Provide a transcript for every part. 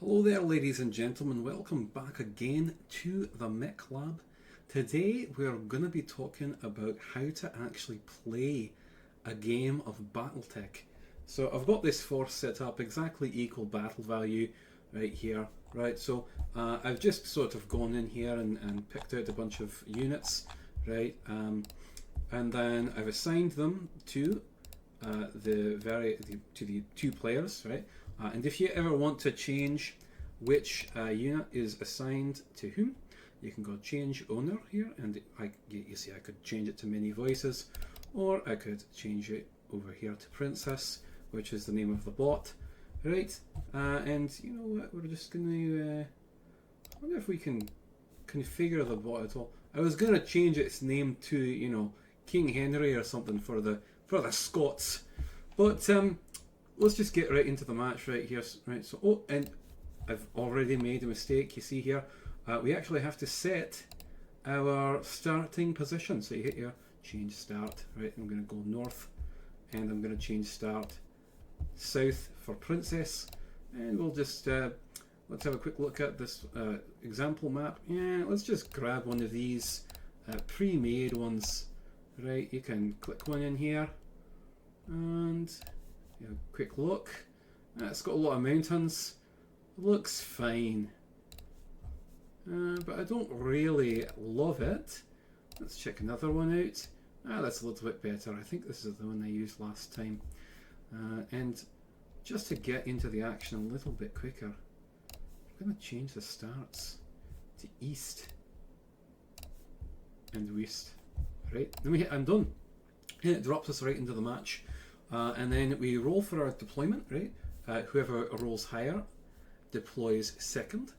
Hello there, ladies and gentlemen. Welcome back again to the Mech Lab. Today we're going to be talking about how to actually play a game of Battletech. So I've got this force set up, exactly equal battle value right here. Right, so I've just sort of gone in here and picked out a bunch of units, right, and then I've assigned them to the two players, right. And if you ever want to change which unit is assigned to whom, you can go change owner here, and you see I could change it to many voices, or I could change it over here to princess, which is the name of the bot, right? And you know what, we're just going to, I wonder if we can configure the bot at all. I was going to change its name to, you know, King Henry or something for the Scots, but let's just get right into the match right here. Right, so, oh, and I've already made a mistake. You see here, we actually have to set our starting position. So you hit your change start, right? I'm going to go north, and I'm going to change start south for princess, and we'll just let's have a quick look at this example map. Yeah, let's just grab one of these pre-made ones. Right, you can click one in here, and you know, quick look. It's got a lot of mountains. Looks fine, but I don't really love it. Let's check another one out. That's a little bit better. I think this is the one I used last time. And just to get into the action a little bit quicker, I'm going to change the starts to east and west. Right, then we hit I'm done. And it drops us right into the match. And then we roll for our deployment, right? Whoever rolls higher deploys second.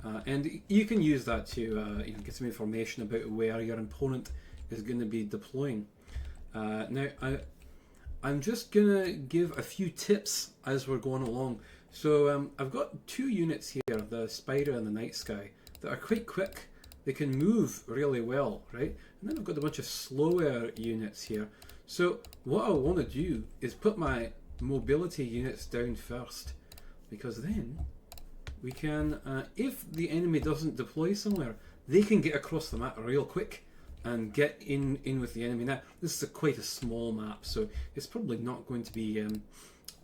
And you can use that to you know, get some information about where your opponent is going to be deploying. Now, I'm just going to give a few tips as we're going along. So I've got two units here, the Spider and the Night Sky, that are quite quick. They can move really well, right? And then I've got a bunch of slower units here. So what I want to do is put my mobility units down first, because then we can, if the enemy doesn't deploy somewhere, they can get across the map real quick and get in with the enemy. Now, this is quite a small map, so it's probably not going to be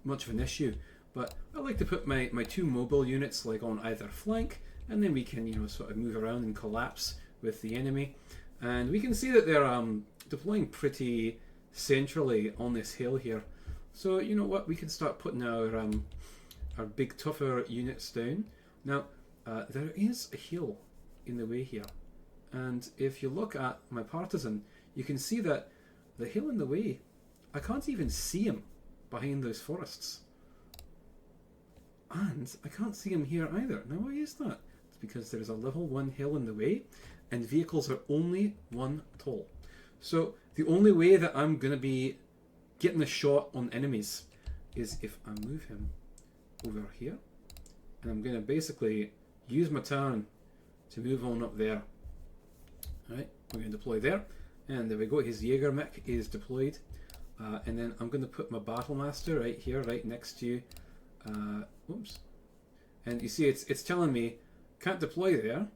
much of an issue. But I like to put my two mobile units like on either flank, and then we can, you know, sort of move around and collapse with the enemy. And we can see that they're deploying pretty centrally on this hill here. So you know what, we can start putting our big tougher units down. Now there is a hill in the way here, and if you look at my partisan, you can see that the hill in the way, I can't even see him behind those forests, and I can't see him here either. Now why is that? It's because there's a level 1 hill in the way, and vehicles are only 1 tall. So the only way that I'm going to be getting a shot on enemies is if I move him over here, and I'm going to basically use my turn to move on up there. Alright, we're going to deploy there, and there we go, his Megamek is deployed. And then I'm going to put my Battlemaster right here, right next to oops, and you see it's telling me can't deploy there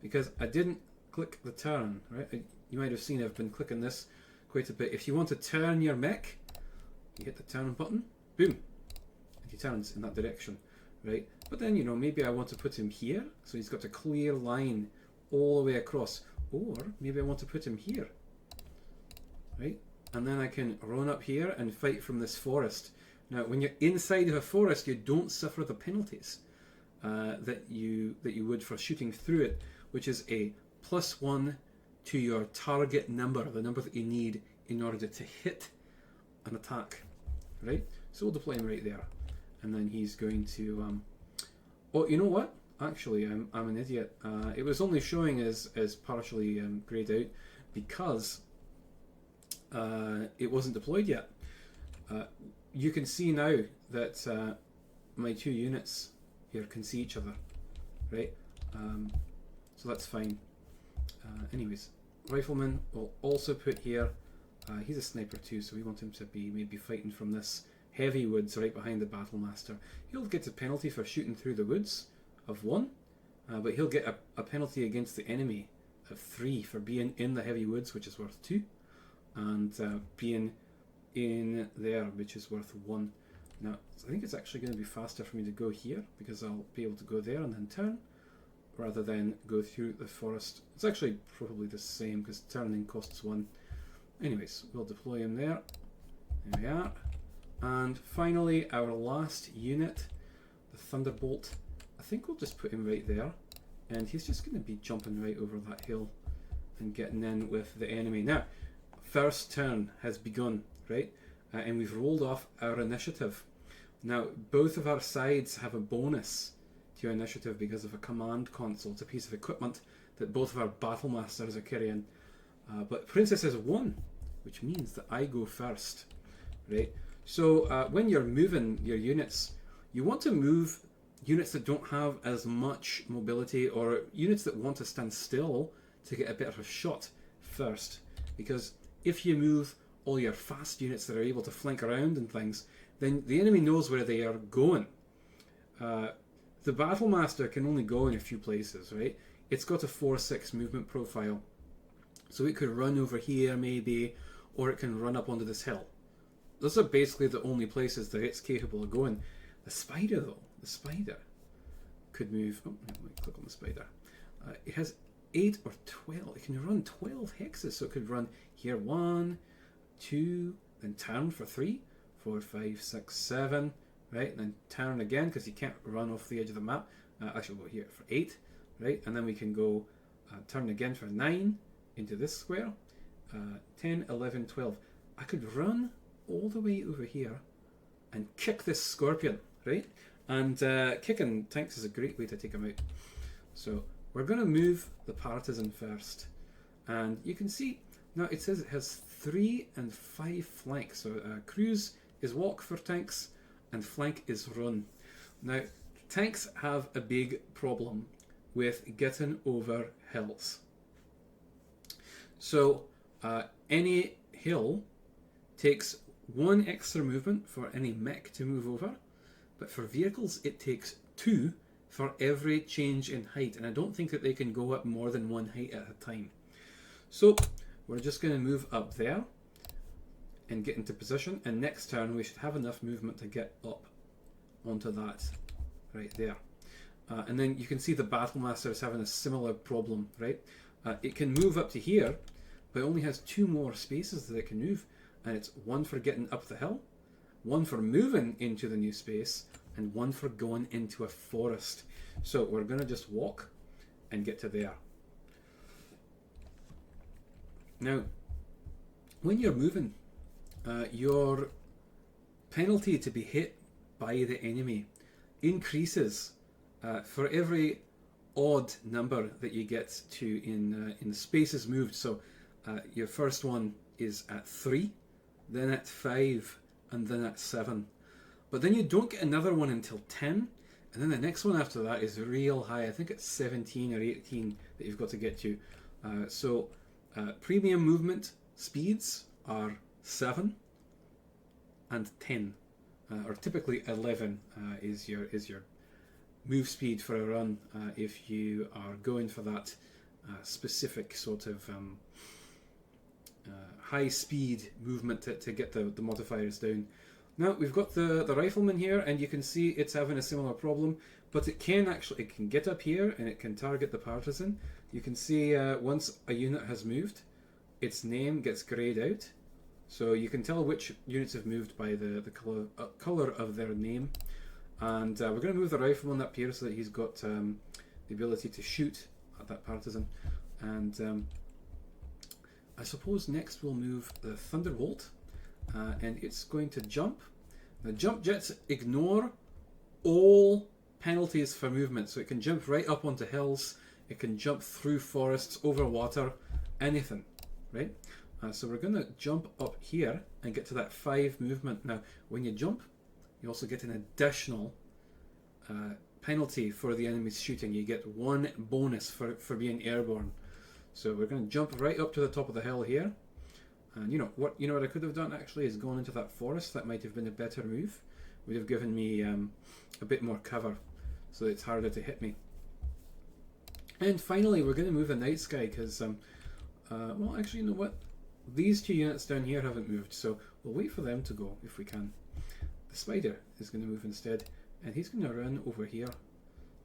because I didn't click the turn, right? You might have seen I've been clicking this quite a bit. If you want to turn your mech, you hit the turn button, boom, and he turns in that direction, right? But then, you know, maybe I want to put him here, so he's got a clear line all the way across, or maybe I want to put him here, right? And then I can run up here and fight from this forest. Now, when you're inside of a forest, you don't suffer the penalties that you would for shooting through it, which is a +1 to your target number, the number that you need in order to hit an attack, right? So we'll deploy him right there, and then he's going to. Oh, you know what? Actually, I'm an idiot. It was only showing as partially grayed out because it wasn't deployed yet. You can see now that my two units here can see each other, right? So that's fine. Anyways, Rifleman will also put here, he's a sniper too, so we want him to be maybe fighting from this heavy woods right behind the Battlemaster. He'll get a penalty for shooting through the woods of 1, but he'll get a penalty against the enemy of 3 for being in the heavy woods, which is worth 2, and being in there, which is worth 1. Now, I think it's actually going to be faster for me to go here, because I'll be able to go there and then turn, rather than go through the forest. It's actually probably the same, because turning costs 1. Anyways, we'll deploy him there. There we are. And finally, our last unit, the Thunderbolt. I think we'll just put him right there, and he's just going to be jumping right over that hill and getting in with the enemy. Now, first turn has begun, right? And we've rolled off our initiative. Now, both of our sides have a bonus to initiative because of a command console. It's a piece of equipment that both of our Battlemasters are carrying. But Princess has 1, which means that I go first, right? So when you're moving your units, you want to move units that don't have as much mobility, or units that want to stand still to get a better shot first. Because if you move all your fast units that are able to flank around and things, then the enemy knows where they are going. The Battlemaster can only go in a few places, right? It's got a 4-6 movement profile. So it could run over here maybe, or it can run up onto this hill. Those are basically the only places that it's capable of going. The Spider though, the Spider could move, oh, let me click on the Spider. It has 8 or 12, it can run 12 hexes, so it could run here 1, 2, then turn for 3, 4, 5, 6, 7, right, and then turn again, because you can't run off the edge of the map. Actually, we'll go here for 8, right, and then we can go turn again for 9 into this square, 10, 11, 12. I could run all the way over here and kick this Scorpion, right, and kicking tanks is a great way to take them out. So we're going to move the Partisan first, and you can see now it says it has 3 and 5 flanks. So cruise is walk for tanks, and flank is run. Now, tanks have a big problem with getting over hills. So any hill takes 1 extra movement for any mech to move over, but for vehicles it takes 2 for every change in height, and I don't think that they can go up more than 1 height at a time. So we're just going to move up there and get into position, and next turn we should have enough movement to get up onto that right there. And then you can see the Battlemaster is having a similar problem, right? It can move up to here, but it only has 2 more spaces that it can move, and it's 1 for getting up the hill, 1 for moving into the new space, and 1 for going into a forest. So we're going to just walk and get to there. Now, when you're moving, your penalty to be hit by the enemy increases for every odd number that you get to in the spaces moved. So your first one is at 3, then at 5, and then at 7. But then you don't get another one until 10, and then the next one after that is real high. I think it's 17 or 18 that you've got to get to. So premium movement speeds are 7 and 10, or typically 11 is your move speed for a run if you are going for that specific sort of high speed movement to get the modifiers down. Now we've got the rifleman here, and you can see it's having a similar problem, but it can get up here and it can target the partisan. You can see once a unit has moved, its name gets grayed out, so you can tell which units have moved by the color of their name. And we're going to move the rifleman up here so that he's got the ability to shoot at that partisan. And I suppose next we'll move the Thunderbolt, and it's going to jump. The jump jets ignore all penalties for movement, so it can jump right up onto hills, it can jump through forests, over water, anything, right? So we're going to jump up here and get to that 5 movement. Now, when you jump, you also get an additional penalty for the enemy's shooting. You get 1 bonus for being airborne. So we're going to jump right up to the top of the hill here, And you know what I could have done actually is gone into that forest. That might have been a better move. Would have given me a bit more cover, so it's harder to hit me. And finally, we're going to move the night sky because, well, actually, you know what? These two units down here haven't moved, so we'll wait for them to go if we can. The spider is going to move instead, and he's going to run over here.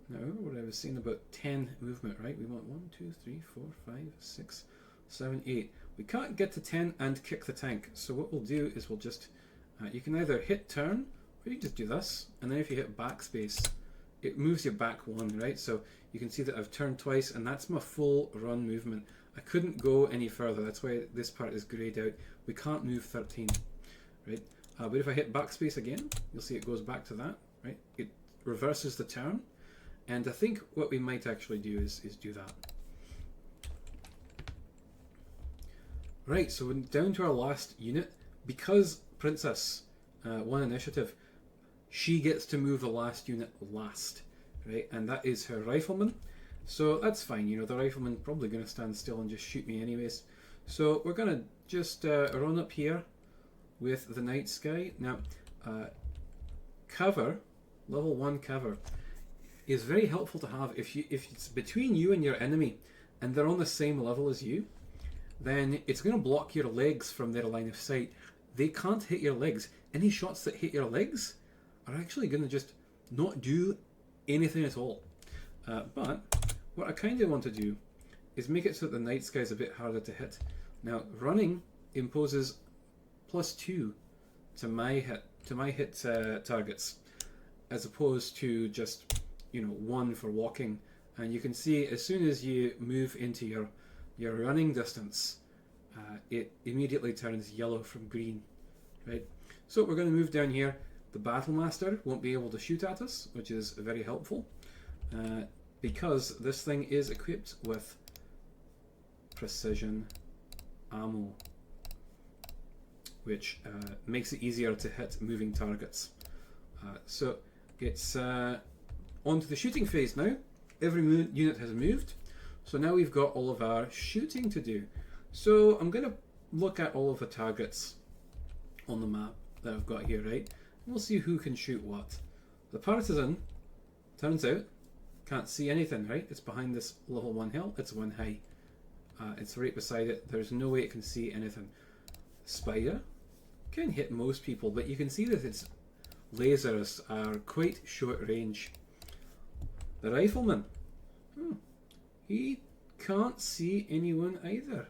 Now, remember what I was saying about 10 movement, right? We want 1, 2, 3, 4, 5, 6, 7, 8. We can't get to 10 and kick the tank, so what we'll do is we'll just, you can either hit turn, or you can just do this, and then if you hit backspace, it moves you back 1, right? So you can see that I've turned twice, and that's my full run movement. I couldn't go any further, that's why this part is greyed out. We can't move 13, right? But if I hit backspace again, you'll see it goes back to that, right? It reverses the turn, and I think what we might actually do is do that. Right, so we're down to our last unit. Because Princess won initiative, she gets to move the last unit last, right? And that is her rifleman. So that's fine, you know, the rifleman probably going to stand still and just shoot me anyways. So we're going to just run up here with the night sky. Now, cover, level 1 cover, is very helpful to have if it's between you and your enemy and they're on the same level as you. Then it's going to block your legs from their line of sight. They can't hit your legs. Any shots that hit your legs are actually going to just not do anything at all. But what I kind of want to do is make it so that the night sky is a bit harder to hit. Now, running imposes +2 to my hit targets, as opposed to just, you know, 1 for walking. And you can see as soon as you move into your running distance, it immediately turns yellow from green, right? So we're going to move down here. The Battlemaster won't be able to shoot at us, which is very helpful, because this thing is equipped with precision ammo, which makes it easier to hit moving targets. So it's on to the shooting phase now. Every unit has moved. So now we've got all of our shooting to do. So I'm going to look at all of the targets on the map that I've got here, right? And we'll see who can shoot what. The Partisan, turns out, can't see anything, right? It's behind this level 1 hill. It's 1 high. It's right beside it. There's no way it can see anything. Spider can hit most people, but you can see that its lasers are quite short range. The Rifleman, he can't see anyone either.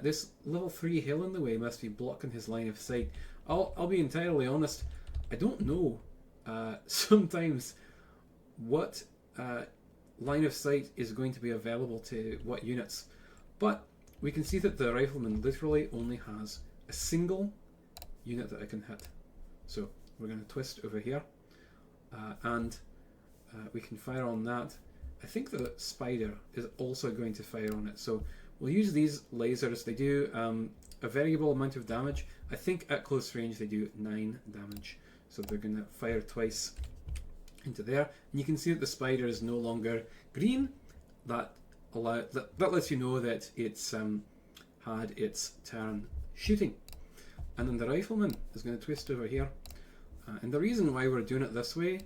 This level 3 hill in the way must be blocking his line of sight. I'll be entirely honest, I don't know sometimes what line of sight is going to be available to what units, but we can see that the Rifleman literally only has a single unit that I can hit. So we're going to twist over here, and we can fire on that. I think the Spider is also going to fire on it, so we'll use these lasers. They do a variable amount of damage. I think at close range they do 9 damage, so they're going to fire twice into there. And you can see that the Spider is no longer green. That lets you know that it's had its turn shooting. And then the Rifleman is going to twist over here. And the reason why we're doing it this way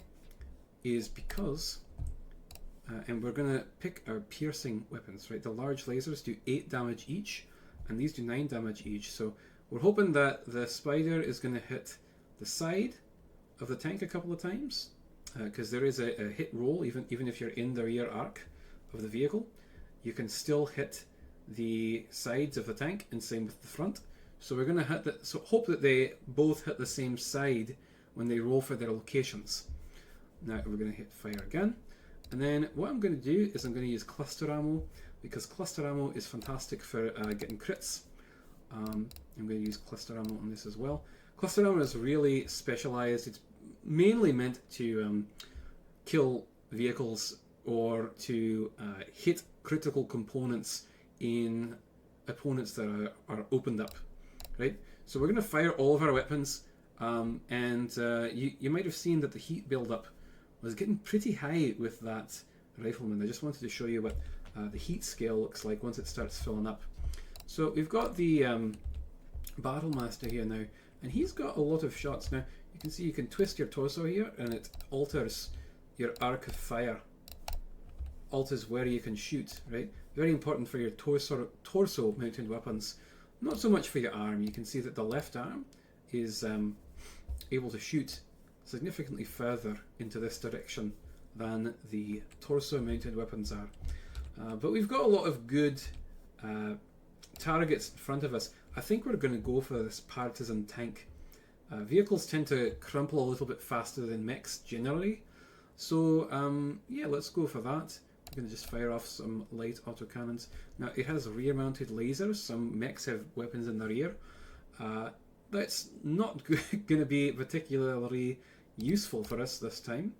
is because and we're going to pick our piercing weapons, right? The large lasers do 8 damage each, and these do 9 damage each. So we're hoping that the Spider is going to hit the side of the tank a couple of times, because there is a hit roll, even if you're in the rear arc of the vehicle. You can still hit the sides of the tank, and same with the front. So we're going to hit so hope that they both hit the same side when they roll for their locations. Now we're going to hit fire again. And then what I'm going to do is I'm going to use cluster ammo, because cluster ammo is fantastic for getting crits. I'm going to use cluster ammo on this as well. Cluster ammo is really specialized. It's mainly meant to kill vehicles or to hit critical components in opponents that are opened up, right? So we're going to fire all of our weapons, and you might have seen that the heat buildup was getting pretty high with that Rifleman. I just wanted to show you what the heat scale looks like once it starts filling up. So we've got the Battlemaster here now, and he's got a lot of shots. Now you can see you can twist your torso here and it alters your arc of fire, alters where you can shoot, right? Very important for your torso mounted weapons, not so much for your arm. You can see that the left arm is able to shoot significantly further into this direction than the torso mounted weapons are. But we've got a lot of good targets in front of us. I think we're going to go for this partisan tank. Vehicles tend to crumple a little bit faster than mechs generally, so yeah, let's go for that. We're going to just fire off some light autocannons. Now it has rear mounted lasers. Some mechs have weapons in the rear. That's not going to be particularly useful for us this time.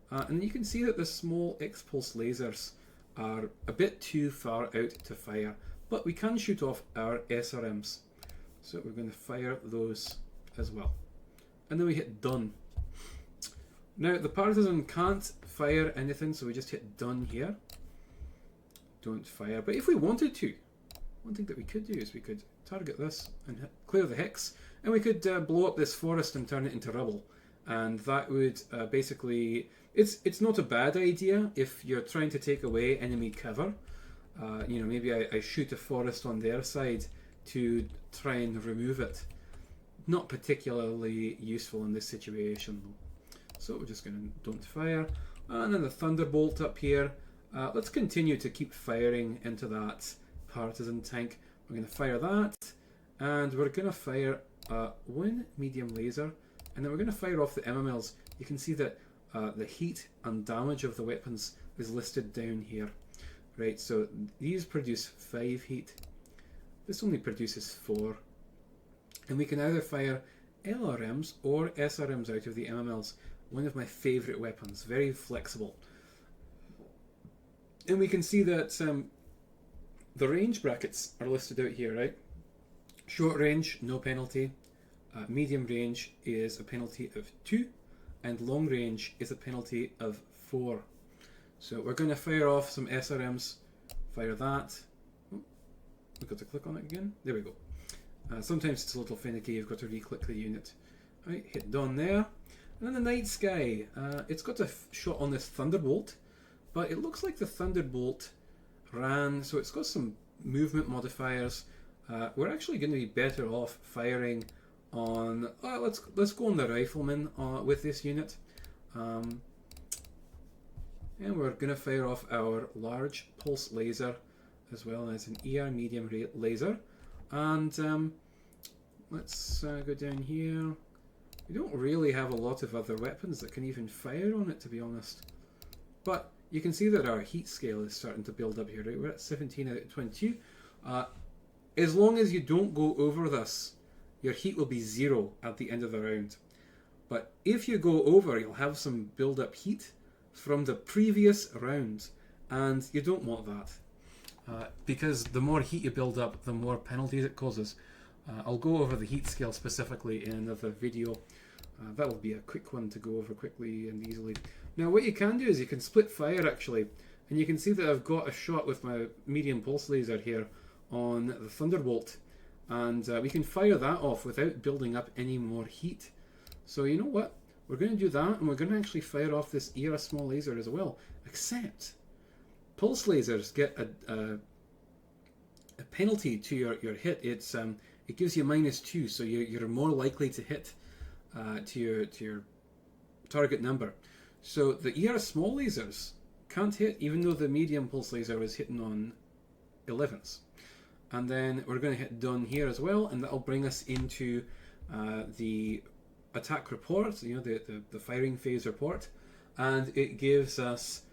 And you can see that the small X-pulse lasers are a bit too far out to fire, but we can shoot off our SRMs. So we're going to fire those as well. And then we hit done. Now the partisan can't fire anything, so we just hit done here. Don't fire. But if we wanted to, one thing that we could do is we could target this and clear the hex, and we could blow up this forest and turn it into rubble. And that would basically... It's not a bad idea if you're trying to take away enemy cover. You know, maybe I shoot a forest on their side to try and remove it. Not particularly useful in this situation though. So we're just going to don't fire. And then the thunderbolt up here. Let's continue to keep firing into that partisan tank. We're going to fire that. And we're going to fire one medium laser. And then we're going to fire off the MMLs. You can see that the heat and damage of the weapons is listed down here. Right, so these produce 5 heat. This only produces 4. And we can either fire LRMs or SRMs out of the MMLs. One of my favourite weapons, very flexible. And we can see that the range brackets are listed out here, right? Short range, no penalty. Medium range is a penalty of 2. And long range is a penalty of 4. So we're going to fire off some SRMs. Fire that. Oh, we've got to click on it again. There we go. Sometimes it's a little finicky. You've got to re-click the unit. Right, hit done there. And then the night sky. It's got a shot on this thunderbolt, but it looks like the thunderbolt ran. So it's got some movement modifiers. We're actually going to be better off firing on... let's go on the rifleman with this unit. And we're going to fire off our large pulse laser as well as an ER medium laser. And let's go down here. We don't really have a lot of other weapons that can even fire on it, to be honest. But you can see that our heat scale is starting to build up here. Right? We're at 17 out of 22. As long as you don't go over this, your heat will be 0 at the end of the round. But if you go over, you'll have some build-up heat from the previous round, and you don't want that. Because the more heat you build up, the more penalties it causes. I'll go over the heat scale specifically in another video. That'll be a quick one to go over quickly and easily. Now what you can do is you can split fire actually, and you can see that I've got a shot with my medium pulse laser here on the thunderbolt. And we can fire that off without building up any more heat. So you know what? We're going to do that, and we're going to actually fire off this ERA small laser as well. Except, pulse lasers get a penalty to your hit. It gives you -2, so you're more likely to hit to your target number. So the ERA small lasers can't hit, even though the medium pulse laser was hitting on 11s. And then we're going to hit done here as well, and that'll bring us into the attack report, you know, the firing phase report, and it gives us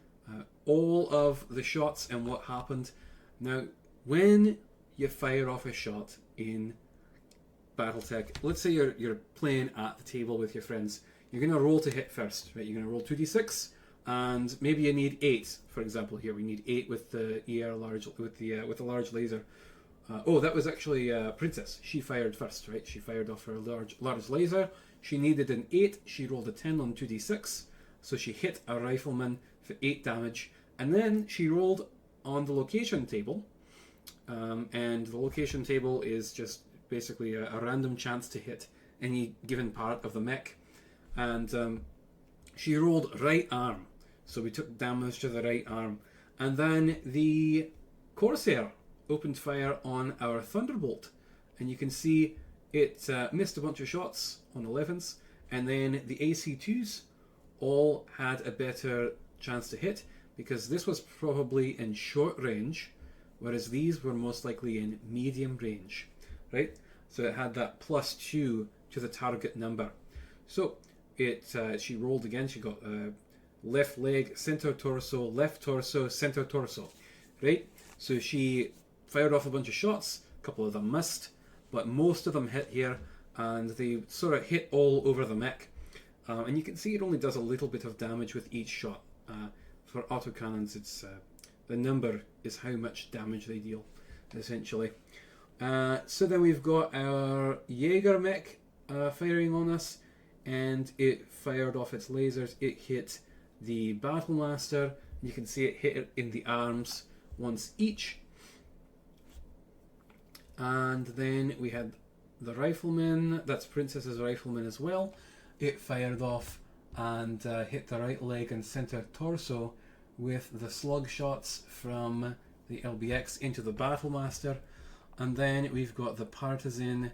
all of the shots and what happened. Now, when you fire off a shot in Battletech, let's say you're playing at the table with your friends, you're going to roll to hit first, right? You're going to roll 2d6, and maybe you need 8, for example. Here we need 8 with the ER large with the large laser. Oh, that was actually Princess. She fired first, right? She fired off her large laser. She needed an 8. She rolled a 10 on 2d6. So she hit a rifleman for 8 damage. And then she rolled on the location table. And the location table is just basically a random chance to hit any given part of the mech. And she rolled right arm, so we took damage to the right arm. And then the Corsair opened fire on our Thunderbolt, and you can see it missed a bunch of shots on 11s, and then the AC2s all had a better chance to hit, because this was probably in short range, whereas these were most likely in medium range, right? So it had that +2 to the target number. So she rolled again. She got left leg, center torso, left torso, center torso, right? So she fired off a bunch of shots. A couple of them missed, but most of them hit here, and they sort of hit all over the mech. And you can see it only does a little bit of damage with each shot. For autocannons, it's the number is how much damage they deal, essentially. So then we've got our Jaeger mech firing on us, and it fired off its lasers. It hit the Battlemaster. You can see it hit it in the arms once each. And then we had the Rifleman. That's Princess's Rifleman as well. It fired off and hit the right leg and center torso with the slug shots from the LBX into the Battlemaster. And then we've got the Partisan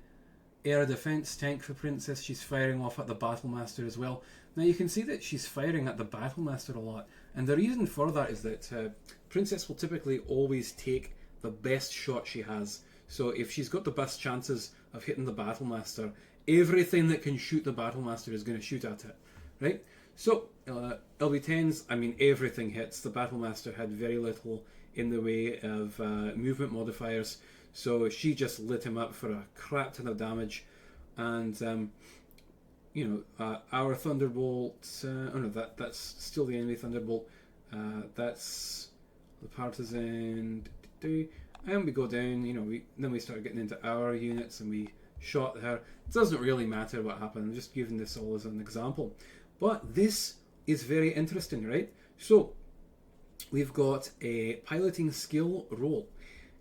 air defense tank for Princess. She's firing off at the Battlemaster as well. Now you can see that she's firing at the Battlemaster a lot, and the reason for that is that Princess will typically always take the best shot she has. So if she's got the best chances of hitting the Battlemaster, everything that can shoot the Battlemaster is going to shoot at it, right? So LB10s, I mean, everything hits. The Battlemaster had very little in the way of movement modifiers, so she just lit him up for a crap ton of damage. And our Thunderbolt, oh no, that's still the enemy Thunderbolt. That's the Partisan, and we go down. Then we start getting into our units, and we shot her. It doesn't really matter what happened. I'm just giving this all as an example, but this is very interesting, right? So we've got a piloting skill roll.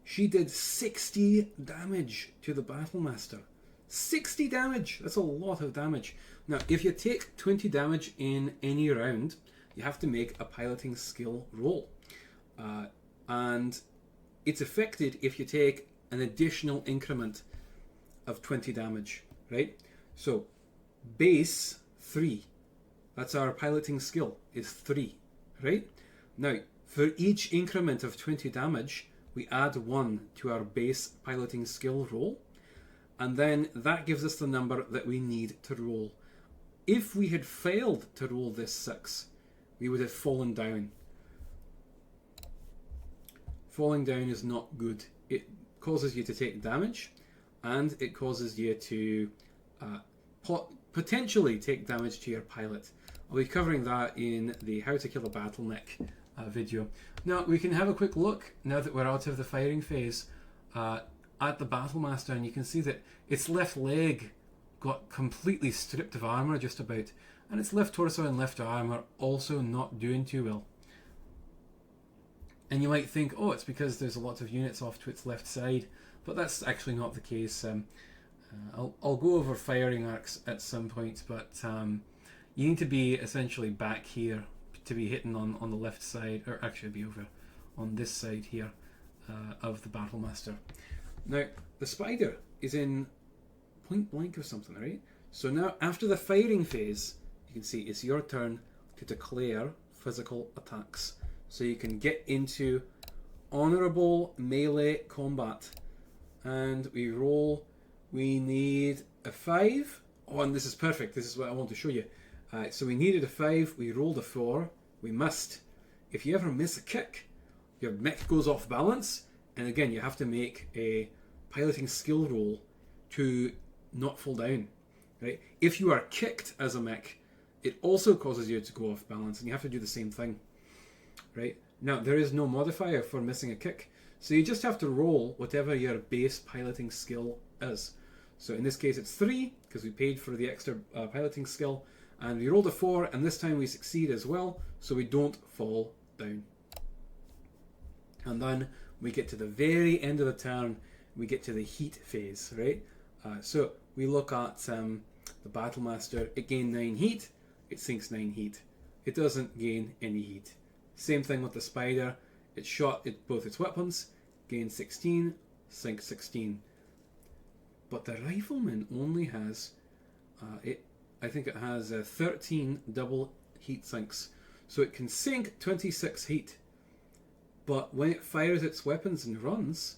She did 60 damage to the Battlemaster. 60 damage! That's a lot of damage. Now, if you take 20 damage in any round, you have to make a piloting skill roll. And it's affected if you take an additional increment of 20 damage, right? So, base 3. That's our piloting skill, is 3, right? Now, for each increment of 20 damage, we add 1 to our base piloting skill roll, and then that gives us the number that we need to roll. If we had failed to roll this 6, we would have fallen down. Falling down is not good. It causes you to take damage, and it causes you to potentially take damage to your pilot. I'll be covering that in the How to Kill a Battletech video. Now, we can have a quick look, now that we're out of the firing phase, at the Battlemaster, and you can see that its left leg got completely stripped of armour just about, and its left torso and left arm are also not doing too well. And you might think, oh, it's because there's a lot of units off to its left side, but that's actually not the case. I'll go over firing arcs at some point, but you need to be essentially back here to be hitting on the left side, or actually be over on this side here of the Battlemaster. Now, the Spider is in point blank or something, right? So now, after the firing phase, you can see it's your turn to declare physical attacks. So you can get into honourable melee combat. And we roll. We need a 5. Oh, and this is perfect. This is what I want to show you. So we needed a 5. We rolled a 4. We missed. If you ever miss a kick, your mech goes off balance. And again, you have to make a piloting skill roll to not fall down. Right? If you are kicked as a mech, it also causes you to go off balance, and you have to do the same thing. Right? Now, there is no modifier for missing a kick, so you just have to roll whatever your base piloting skill is. So in this case, it's 3, because we paid for the extra piloting skill, and we rolled a 4, and this time we succeed as well, so we don't fall down. And then we get to the very end of the turn, we get to the heat phase, right? So we look at the Battlemaster. It gained 9 heat. It sinks 9 heat. It doesn't gain any heat. Same thing with the Spider. It shot both its weapons, gained 16, sinks 16. But the Rifleman only has, I think it has 13 double heat sinks. So it can sink 26 heat. But when it fires its weapons and runs,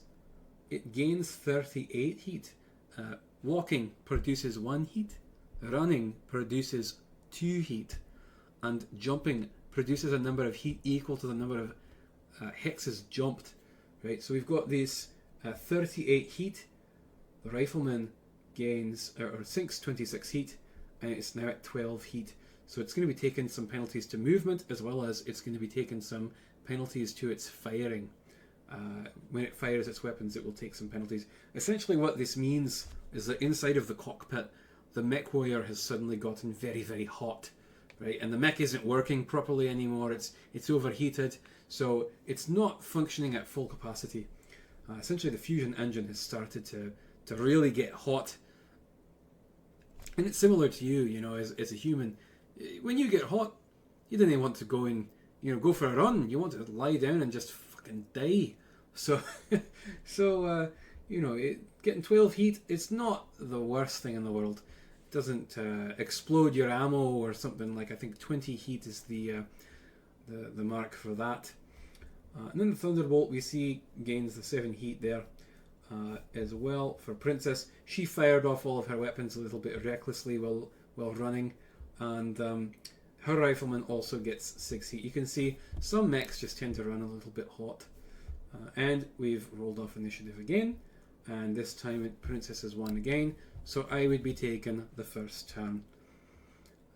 it gains 38 heat. Walking produces 1 heat. Running produces 2 heat. And jumping produces a number of heat equal to the number of hexes jumped. Right, so we've got these 38 heat. The Rifleman gains or sinks 26 heat, and it's now at 12 heat. So it's going to be taking some penalties to movement, as well as it's going to be taking some penalties to its firing. When it fires its weapons, it will take some penalties. Essentially what this means is that inside of the cockpit, the mech warrior has suddenly gotten very, very hot. Right? And the mech isn't working properly anymore. It's overheated, so it's not functioning at full capacity. Essentially the fusion engine has started to really get hot. And it's similar to you, as a human. When you get hot, you didn't want to go and, go for a run. You want to lie down and just fucking die. So, getting 12 heat, it's not the worst thing in the world. It doesn't explode your ammo or something. Like, I think 20 heat is the mark for that. And then the Thunderbolt, we see, gains the 7 heat there. As well for Princess. She fired off all of her weapons a little bit recklessly while running, and her Rifleman also gets 6 heat. You can see some mechs just tend to run a little bit hot. And we've rolled off initiative again, and this time Princess has won again, so I would be taking the first turn.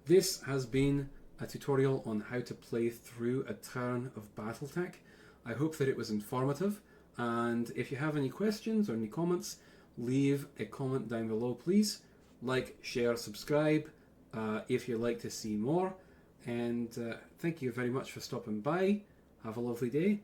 This has been a tutorial on how to play through a turn of Battletech. I hope that it was informative. And if you have any questions or any comments, leave a comment down below, please. Like, share, subscribe if you'd like to see more. And thank you very much for stopping by. Have a lovely day.